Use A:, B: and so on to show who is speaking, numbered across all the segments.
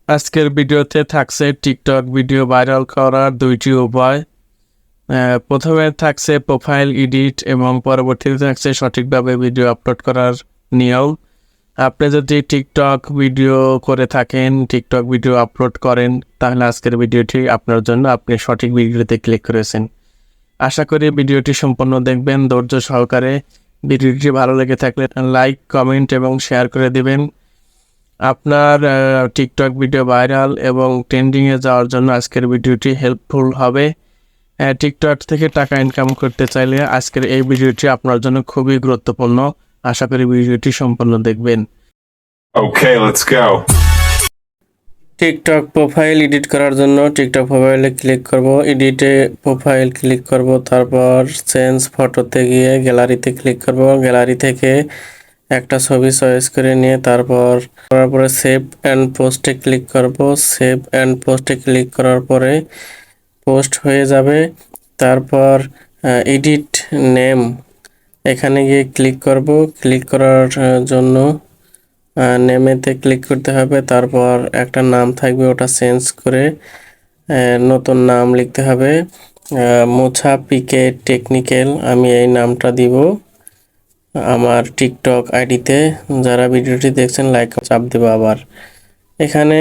A: আজকের ভিডিওতে থাকছে টিকটক ভিডিও ভাইরাল করার দুইটি উপায়। প্রথমে থাকছে প্রোফাইল এডিট এবং পরবর্তীতে থাকছে সঠিকভাবে ভিডিও আপলোড করার নিয়ম। আপনি যদি টিকটক ভিডিও করে থাকেন, টিকটক ভিডিও আপলোড করেন, তাহলে আজকের ভিডিওটি আপনার জন্য। আপনি সঠিক ভিডিওতে ক্লিক করেছেন। আশা করি ভিডিওটি সম্পূর্ণ দেখবেন ধৈর্য সহকারে। ভিডিওটি ভালো লেগে থাকলে লাইক, কমেন্ট এবং শেয়ার করে দিবেন। আপনার টিকটক ভিডিও ভাইরাল এবং ট্রেন্ডিংয়ে যাওয়ার জন্য আজকের ভিডিওটি হেল্পফুল হবে। টিকটক থেকে টাকা ইনকাম করতে চাইলে আজকের এই ভিডিওটি আপনার জন্য খুবই গুরুত্বপূর্ণ। আশা করি ভিডিওটি সম্পূর্ণ দেখবেন।
B: Okay, let's go.
C: TikTok profile edit করার জন্য টিকটক প্রোফাইলে ক্লিক করব, এডিটে প্রোফাইল ক্লিক করব, তারপর চেঞ্জ ফটোতে গিয়ে গ্যালারিতে ক্লিক করব। গ্যালারি থেকে একটা ছবি চয়েস করে নিয়ে তারপরে সেভ অ্যান্ড পোস্টে ক্লিক করব। সেভ অ্যান্ড পোস্টে ক্লিক করার পরে পোস্ট হয়ে যাবে। তারপর এডিট নেম এখানে গিয়ে ক্লিক করব। ক্লিক করার জন্য নেমেতে ক্লিক করতে হবে। তারপর একটা নাম থাকবে, ওটা চেঞ্জ করে নতুন নাম লিখতে হবে। মুসা পিকে টেকনিক্যাল আমি এই নামটা দিব আমার টিকটক আইডিতে। যারা ভিডিওটি দেখছেন লাইক চাপ দেব। আবার এখানে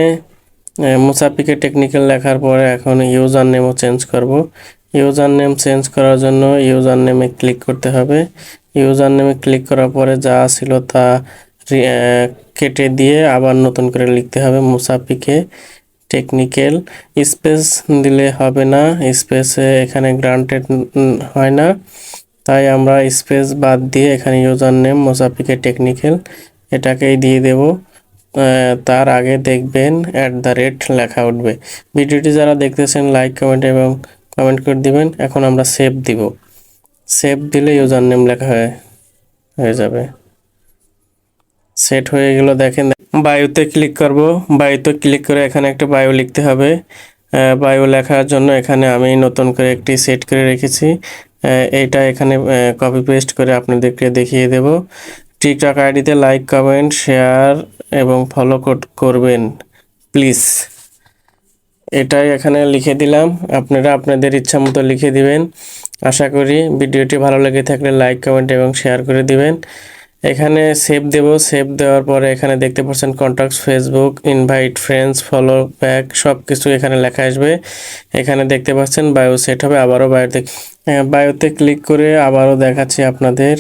C: মুসা পিকে টেকনিক্যাল লেখার পরে এখন ইউজার নেমও চেঞ্জ করব। ইউজার নেম চেঞ্জ করার জন্য ইউজার নেমে ক্লিক করতে হবে। ইউজার নেমে ক্লিক করার পরে যা ছিল তা কেটে দিয়ে আবার নতুন করে লিখতে হবে মুসা পিকে টেকনিক্যাল। স্পেস দিলে হবে না, স্পেসে এখানে গ্রান্টেড হয় না, তাই আমরা স্পেস বাদ দিয়ে এখানে ইউজার নেম মুসা পিকে টেকনিক্যাল এটাকেই দিয়ে দেব। তার আগে দেখবেন লেখা উঠবে। ভিডিওটি যারা দেখতেছেন লাইক, কমেন্ট করে দিবেন। এখন আমরা সেভ দিব। সেভ দিলে ইউজার নেম লেখা হয়ে যাবে। সেট হয়ে গেল। দেখেন, বায়োতে ক্লিক করব। বায়োতে ক্লিক করে এখানে একটা বায়ো লিখতে হবে। বায়ো লেখার জন্য এখানে আমি নতুন করে একটি সেট করে রেখেছি। এইটা এখানে কপি পেস্ট করে আপনাদেরকে দেখিয়ে দেব। টিকটক আইডিতে লাইক, কমেন্ট, শেয়ার এবং ফলো করবেন প্লিজ। এটাই এখানে লিখে দিলাম, আপনারা আপনাদের ইচ্ছা মতো লিখে দিবেন। আশা করি ভিডিওটি ভালো লেগে থাকলে লাইক, কমেন্ট এবং শেয়ার করে দিবেন। এখানে সেভ দেব। সেভ দেওয়ার পরে এখানে দেখতে পাচ্ছেন contacts, Facebook, invite friends, follow back সব কিছু এখানে লেখা আসবে। এখানে দেখতে পাচ্ছেন বায়ো সেট হবে। আবারও বায়োতে ক্লিক করে আবারও দেখাচ্ছি আপনাদের।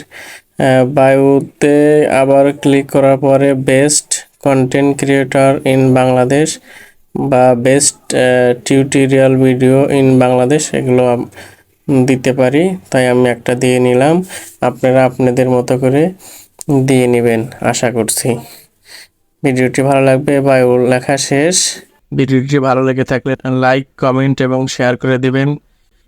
C: বায়োতে আবার ক্লিক করার পরে best content creator in Bangladesh বা best tutorial video in Bangladesh এগুলো দিতে পারি, তাই আমি একটা দিয়ে নিলাম। আপনারা আপনাদের মতো করে দিয়ে নেবেন আশা করছি। ভিডিওটি ভালো লাগবে। বায়ো লেখা শেষ।
A: ভিডিওটি ভালো লেগে থাকলে লাইক, কমেন্ট এবং শেয়ার করে দিবেন।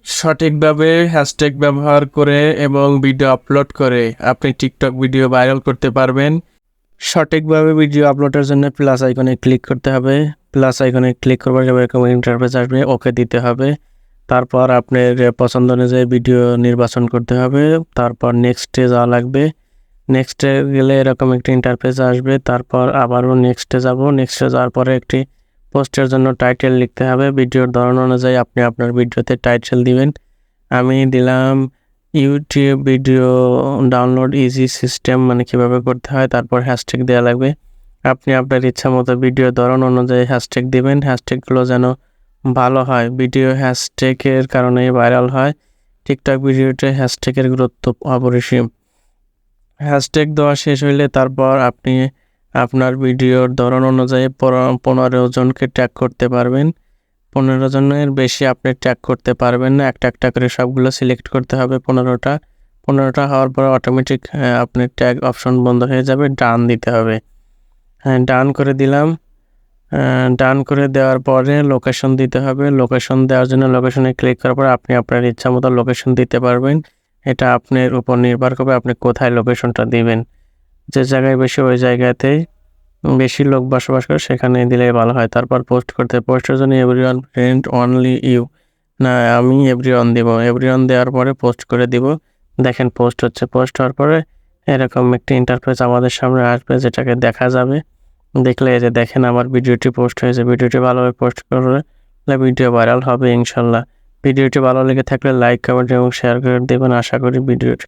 A: সঠিকভাবে হ্যাশট্যাগ ব্যবহার করে এবং ভিডিও আপলোড করে আপনি টিকটক ভিডিও ভাইরাল করতে পারবেন। সঠিকভাবে ভিডিও আপলোডের জন্য প্লাস আইকনে ক্লিক করতে হবে। প্লাস আইকনে ক্লিক করবার পরে এরকম ইন্টারফেস আসবে, ওকে দিতে হবে। তারপর আপনার পছন্দ অনুযায়ী ভিডিও নির্বাচন করতে হবে। তারপর নেক্সটে যাওয়া লাগবে। নেক্সটে গেলে এরকম একটি ইন্টারফেস আসবে। তারপর আবারও নেক্সটে যাব। নেক্সটে যাওয়ার পরে একটি পোস্টের জন্য টাইটেল লিখতে হবে। ভিডিওর ধরন অনুযায়ী আপনি আপনার ভিডিওতে টাইটেল দিবেন। আমি দিলাম YouTube video download easy system, মানে কীভাবে করতে হয়। তারপর হ্যাশট্যাগ দেওয়া লাগবে। আপনি আপনার ইচ্ছা মতো ভিডিও ধরন অনুযায়ী হ্যাশট্যাগ দিবেন। হ্যাশট্যাগুলো যেন ভালো হয়। ভিডিও হ্যাশট্যাগের কারণেই ভাইরাল হয়। টিকটক ভিডিওতে হ্যাশট্যাগের গুরুত্ব অপরিসীম। হ্যাশট্যাগ দেওয়া শেষ হইলে তারপর আপনি আপনার ভিডিওর ধরন অনুযায়ী 15 জনকে ট্যাগ করতে পারবেন। 15 জনের বেশি আপনি ট্যাগ করতে পারবেন না। একটা একটা করে সবগুলো সিলেক্ট করতে হবে। 15টা হওয়ার পর অটোমেটিক আপনার ট্যাগ অপশন বন্ধ হয়ে যাবে। ডান দিতে হবে। হ্যাঁ, ডান করে দিলাম। ডান করে দেওয়ার পরে লোকেশন দিতে হবে। লোকেশন দেওয়ার জন্য লোকেশনে ক্লিক করার পর আপনি আপনার ইচ্ছা মতো লোকেশন দিতে পারবেন। এটা আপনার উপর নির্ভর করবে আপনি কোথায় লোকেশনটা দিবেন। যে জায়গায় বেশি ওই জায়গাতেই বেশি লোক বসবাস করে সেখানে দিলেই ভালো হয়। তারপর পোস্টের জন্য এভরিওয়ান ফ্রেন্ড অনলি ইউ, না আমি এভরিওয়ান দিব। এভরিওয়ান দেওয়ার পরে পোস্ট করে দিব। দেখেন পোস্ট হচ্ছে। পোস্ট হওয়ার পরে এরকম একটি ইন্টারফেস আমাদের সামনে আসবে, যেটাকে দেখা যাবে। দেখলে এই যে দেখেন আমার ভিডিওটি পোস্ট হয়েছে। ভিডিওটি ভালোভাবে পোস্ট করলে ভিডিও ভাইরাল হবে ইনশাল্লাহ। ভিডিওটি ভালো লেগে থাকলে লাইক, কমেন্ট এবং শেয়ার করে দেবেন। আশা করি ভিডিওটি